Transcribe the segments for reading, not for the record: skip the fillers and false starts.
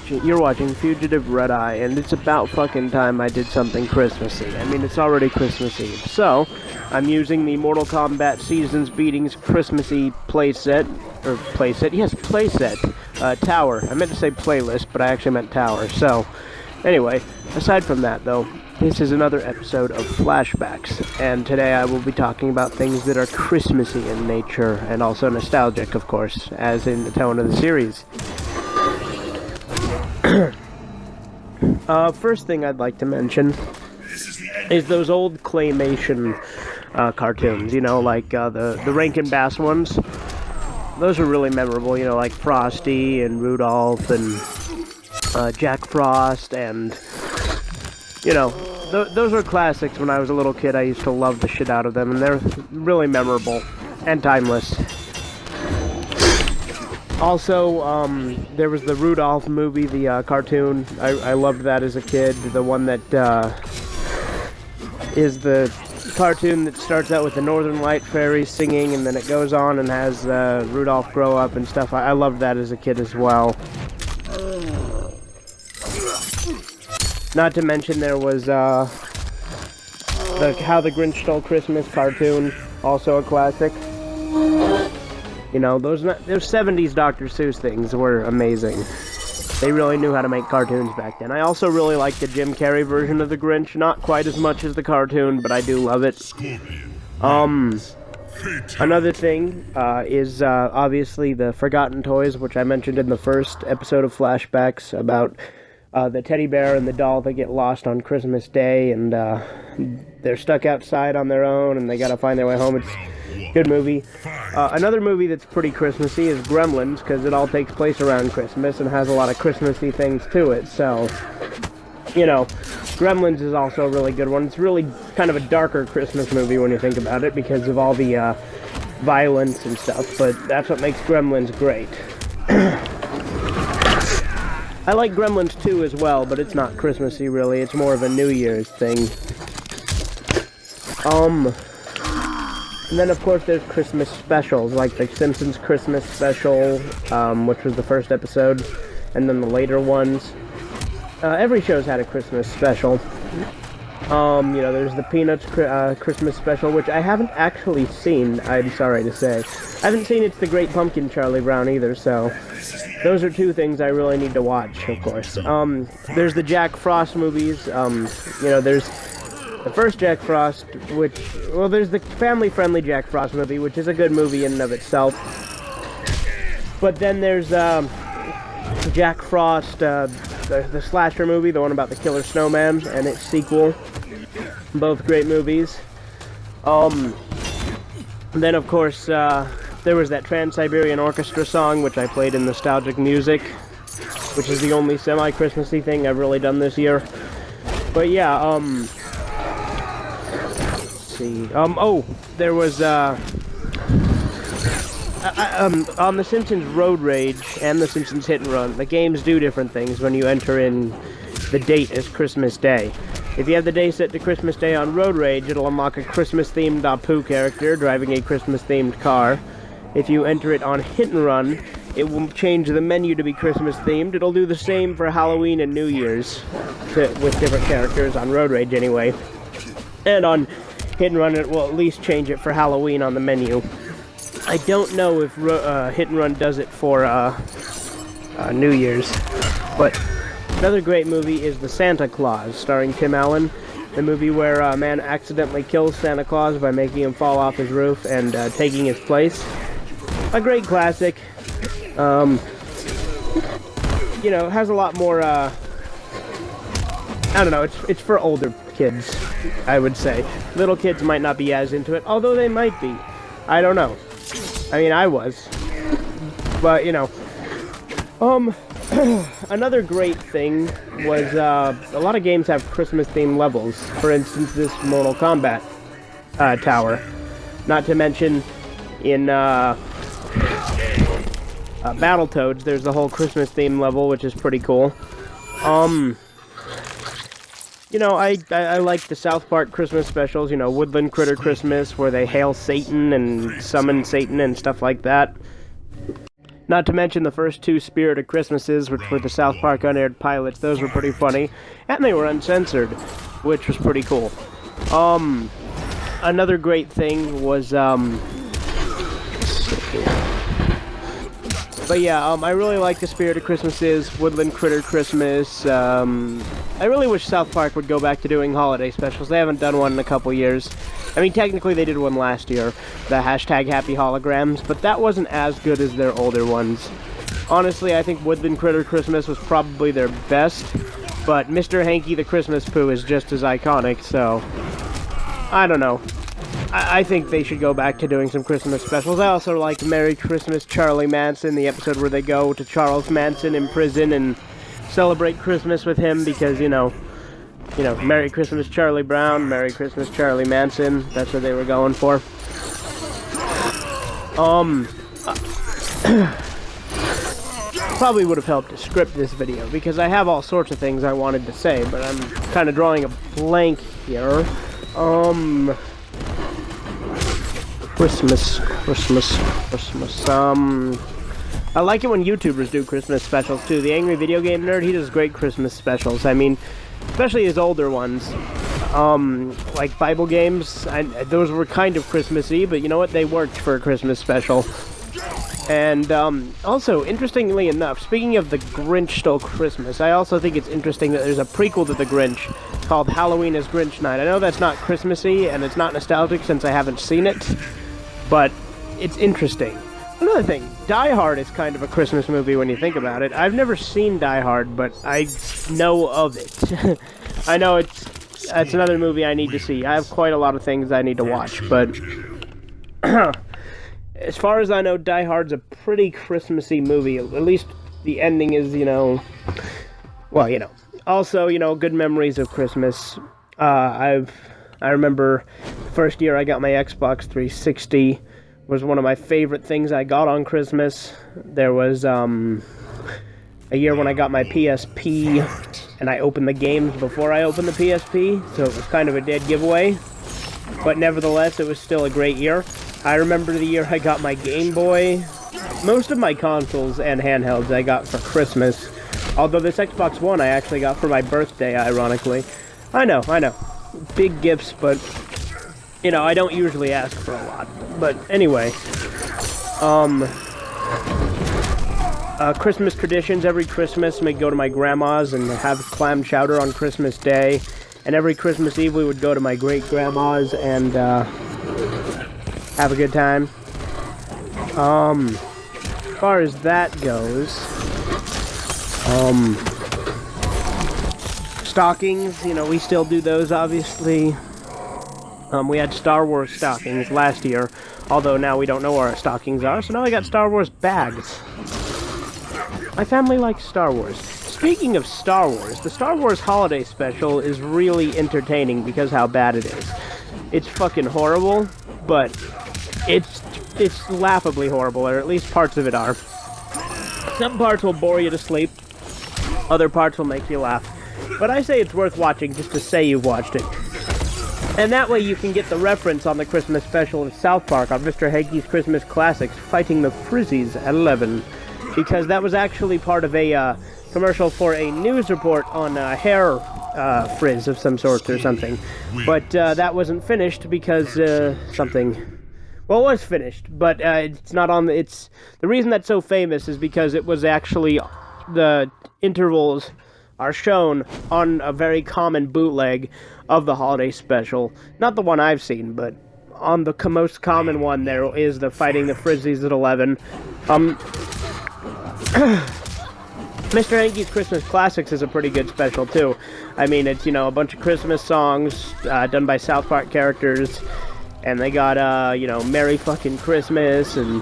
you're watching Fugitive Red Eye, and it's about fucking time I did something Christmassy. I mean, it's already Christmas Eve, so I'm using the Mortal Kombat Seasons Beatings Christmassy playset, tower. I meant to say playlist, but I actually meant tower. So, anyway, aside from that, though, this is another episode of Flashbacks, and today I will be talking about things that are Christmassy in nature, and also nostalgic, of course, as in the tone of the series. First thing I'd like to mention is those old claymation cartoons, you know, like the Rankin Bass ones. Those are really memorable, you know, like Frosty and Rudolph and Jack Frost, and, you know, those are classics. When I was a little kid, I used to love the shit out of them, and they're really memorable and timeless. Also, there was the Rudolph movie, the cartoon. I loved that as a kid. The one that is the cartoon that starts out with the Northern Light Fairy singing, and then it goes on and has Rudolph grow up and stuff. I loved that as a kid as well. Not to mention there was the How the Grinch Stole Christmas cartoon, also a classic. You know, those 70s Dr. Seuss things were amazing. They really knew how to make cartoons back then. I also really like the Jim Carrey version of the Grinch. Not quite as much as the cartoon, but I do love it. Another thing is obviously the Forgotten Toys, which I mentioned in the first episode of Flashbacks about the teddy bear and the doll that get lost on Christmas Day, and they're stuck outside on their own, and they gotta find their way home. It's a good movie. Another movie that's pretty Christmassy is Gremlins, because it all takes place around Christmas and has a lot of Christmassy things to it, so, you know, Gremlins is also a really good one. It's really kind of a darker Christmas movie when you think about it, because of all the violence and stuff, but that's what makes Gremlins great. I like Gremlins 2 as well, but it's not Christmassy really, it's more of a New Year's thing. And then of course there's Christmas specials, like the Simpsons Christmas special, which was the first episode, and then the later ones. Every show's had a Christmas special. You know, there's the Peanuts Christmas special, which I haven't actually seen, I'm sorry to say. I haven't seen It's the Great Pumpkin, Charlie Brown, either, so those are two things I really need to watch, of course. There's the Jack Frost movies. You know, there's the first Jack Frost, there's the family-friendly Jack Frost movie, which is a good movie in and of itself. But then there's Jack Frost, the slasher movie, the one about the killer snowman, and its sequel. Both great movies. Then, of course, there was that Trans-Siberian Orchestra song, which I played in Nostalgic Music, which is the only semi-Christmassy thing I've really done this year. But yeah, let's see. There was, on The Simpsons Road Rage and The Simpsons Hit and Run, the games do different things when you enter in the date as Christmas Day. If you have the day set to Christmas Day on Road Rage, it'll unlock a Christmas-themed Apu character driving a Christmas-themed car. If you enter it on Hit and Run, it will change the menu to be Christmas-themed. It'll do the same for Halloween and New Year's, with different characters on Road Rage anyway. And on Hit and Run, it will at least change it for Halloween on the menu. I don't know if Hit and Run does it for New Year's, but another great movie is The Santa Claus, starring Tim Allen, the movie where a man accidentally kills Santa Claus by making him fall off his roof and taking his place. A great classic. You know, has a lot more, I don't know, it's for older kids, I would say. Little kids might not be as into it, although they might be. I don't know. I mean, I was. But, you know. Another great thing was, a lot of games have Christmas-themed levels. For instance, this Mortal Kombat tower. Not to mention, in Battletoads, there's the whole Christmas-themed level, which is pretty cool. You know, I like the South Park Christmas specials, you know, Woodland Critter Christmas, where they hail Satan and summon Satan and stuff like that. Not to mention the first two Spirit of Christmases, which were the South Park unaired pilots. Those were pretty funny, and they were uncensored, which was pretty cool. Another great thing was, but yeah, I really like the Spirit of Christmases, Woodland Critter Christmas. I really wish South Park would go back to doing holiday specials. They haven't done one in a couple years. I mean, technically they did one last year, the hashtag Happy Holograms, but that wasn't as good as their older ones. Honestly, I think Woodland Critter Christmas was probably their best, but Mr. Hanky the Christmas Pooh is just as iconic, so I don't know. I think they should go back to doing some Christmas specials. I also like Merry Christmas Charlie Manson, the episode where they go to Charles Manson in prison and celebrate Christmas with him because, you know, Merry Christmas Charlie Brown, Merry Christmas Charlie Manson. That's what they were going for. Probably would have helped to script this video because I have all sorts of things I wanted to say, but I'm kind of drawing a blank here. Christmas. I like it when YouTubers do Christmas specials too. The Angry Video Game Nerd, he does great Christmas specials. I mean, especially his older ones. Like Bible games, those were kind of Christmassy, but you know what? They worked for a Christmas special. And also, interestingly enough, speaking of The Grinch Stole Christmas, I also think it's interesting that there's a prequel to The Grinch called Halloween is Grinch Night. I know that's not Christmassy, and it's not nostalgic since I haven't seen it, but it's interesting. Another thing, Die Hard is kind of a Christmas movie when you think about it. I've never seen Die Hard, but I know of it. I know it's another movie I need to see. I have quite a lot of things I need to watch, but as far as I know, Die Hard's a pretty Christmassy movie. At least the ending is, well, Also, good memories of Christmas. I remember the first year I got my Xbox 360 was one of my favorite things I got on Christmas. There was a year when I got my PSP, and I opened the games before I opened the PSP, so it was kind of a dead giveaway. But nevertheless, it was still a great year. I remember the year I got my Game Boy. Most of my consoles and handhelds I got for Christmas. Although this Xbox One I actually got for my birthday, ironically. I know. Big gifts, but, I don't usually ask for a lot. But anyway, Christmas traditions. Every Christmas, we'd go to my grandma's and have clam chowder on Christmas Day. And every Christmas Eve, we would go to my great-grandma's and have a good time. As far as that goes, stockings, we still do those, obviously. We had Star Wars stockings last year, although now we don't know where our stockings are, so now I got Star Wars bags. My family likes Star Wars. Speaking of Star Wars, the Star Wars Holiday Special is really entertaining because how bad it is. It's fucking horrible, but it's laughably horrible, or at least parts of it are. Some parts will bore you to sleep, other parts will make you laugh. But I say it's worth watching just to say you've watched it. And that way you can get the reference on the Christmas special of South Park on Mr. Hanky's Christmas Classics, Fighting the Frizzies at 11. Because that was actually part of a commercial for a news report on hair frizz of some sort or something. But that wasn't finished because something... Well, it was finished, but it's not on the... The reason that's so famous is because it was actually... The intervals are shown on a very common bootleg of the holiday special. Not the one I've seen, but on the most common one there is the Fighting the Frizzies at 11. Mr. Hanky's Christmas Classics is a pretty good special, too. I mean, it's, a bunch of Christmas songs done by South Park characters, and they got, Merry Fucking Christmas, and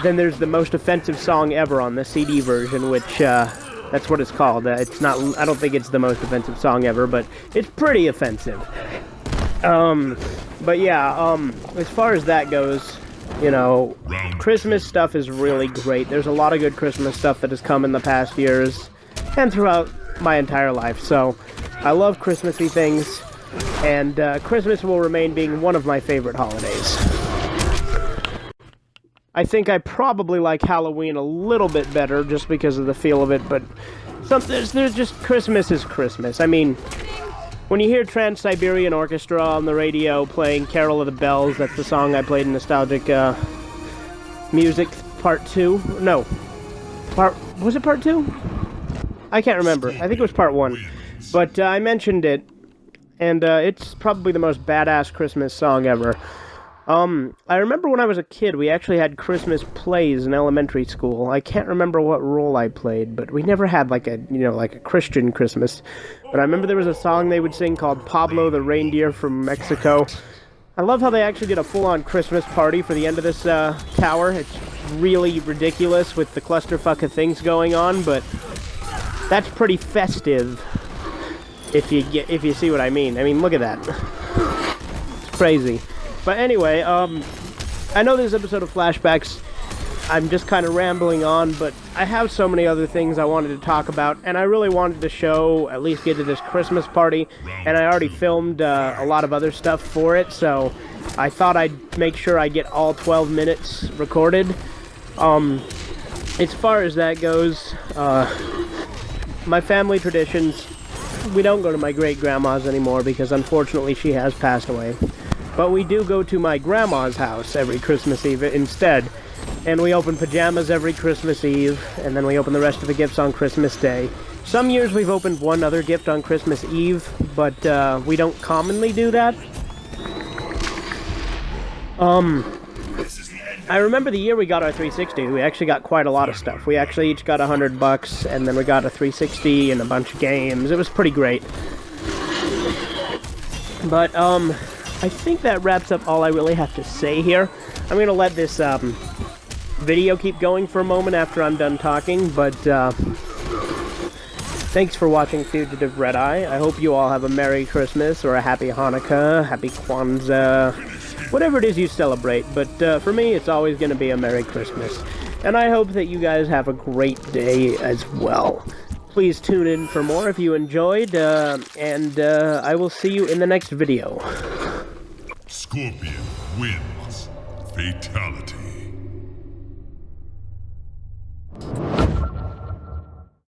then there's the most offensive song ever on the CD version, which, that's what it's called. It's not, I don't think it's the most offensive song ever, but it's pretty offensive. But yeah, as far as that goes, Christmas stuff is really great. There's a lot of good Christmas stuff that has come in the past years, and throughout my entire life, so I love Christmassy things, and Christmas will remain being one of my favorite holidays. I think I probably like Halloween a little bit better just because of the feel of it, but there's just Christmas is Christmas. I mean, when you hear Trans-Siberian Orchestra on the radio playing Carol of the Bells, that's the song I played in Nostalgic Music Part 2. No. Was it Part 2? I can't remember. I think it was Part 1. But I mentioned it, and it's probably the most badass Christmas song ever. I remember when I was a kid, we actually had Christmas plays in elementary school. I can't remember what role I played, but we never had like a Christian Christmas. But I remember there was a song they would sing called Pablo the Reindeer from Mexico. I love how they actually did a full-on Christmas party for the end of this tower. It's really ridiculous with the clusterfuck of things going on, but that's pretty festive. If you see what I mean. I mean, look at that. It's crazy. But anyway, I know this episode of Flashbacks, I'm just kind of rambling on, but I have so many other things I wanted to talk about, and I really wanted to show, at least get to this Christmas party, and I already filmed a lot of other stuff for it, so I thought I'd make sure I get all 12 minutes recorded. As far as that goes, my family traditions, we don't go to my great-grandma's anymore because unfortunately she has passed away. But we do go to my grandma's house every Christmas Eve instead. And we open pajamas every Christmas Eve, and then we open the rest of the gifts on Christmas Day. Some years we've opened one other gift on Christmas Eve, but we don't commonly do that. I remember the year we got our 360, we actually got quite a lot of stuff. We actually each got $100, and then we got a 360 and a bunch of games. It was pretty great. But, I think that wraps up all I really have to say here. I'm going to let this video keep going for a moment after I'm done talking, but thanks for watching Fugitive Red Eye. I hope you all have a Merry Christmas, or a Happy Hanukkah, Happy Kwanzaa, whatever it is you celebrate, but for me it's always going to be a Merry Christmas. And I hope that you guys have a great day as well. Please tune in for more if you enjoyed, and I will see you in the next video. Scorpion wins. Fatality.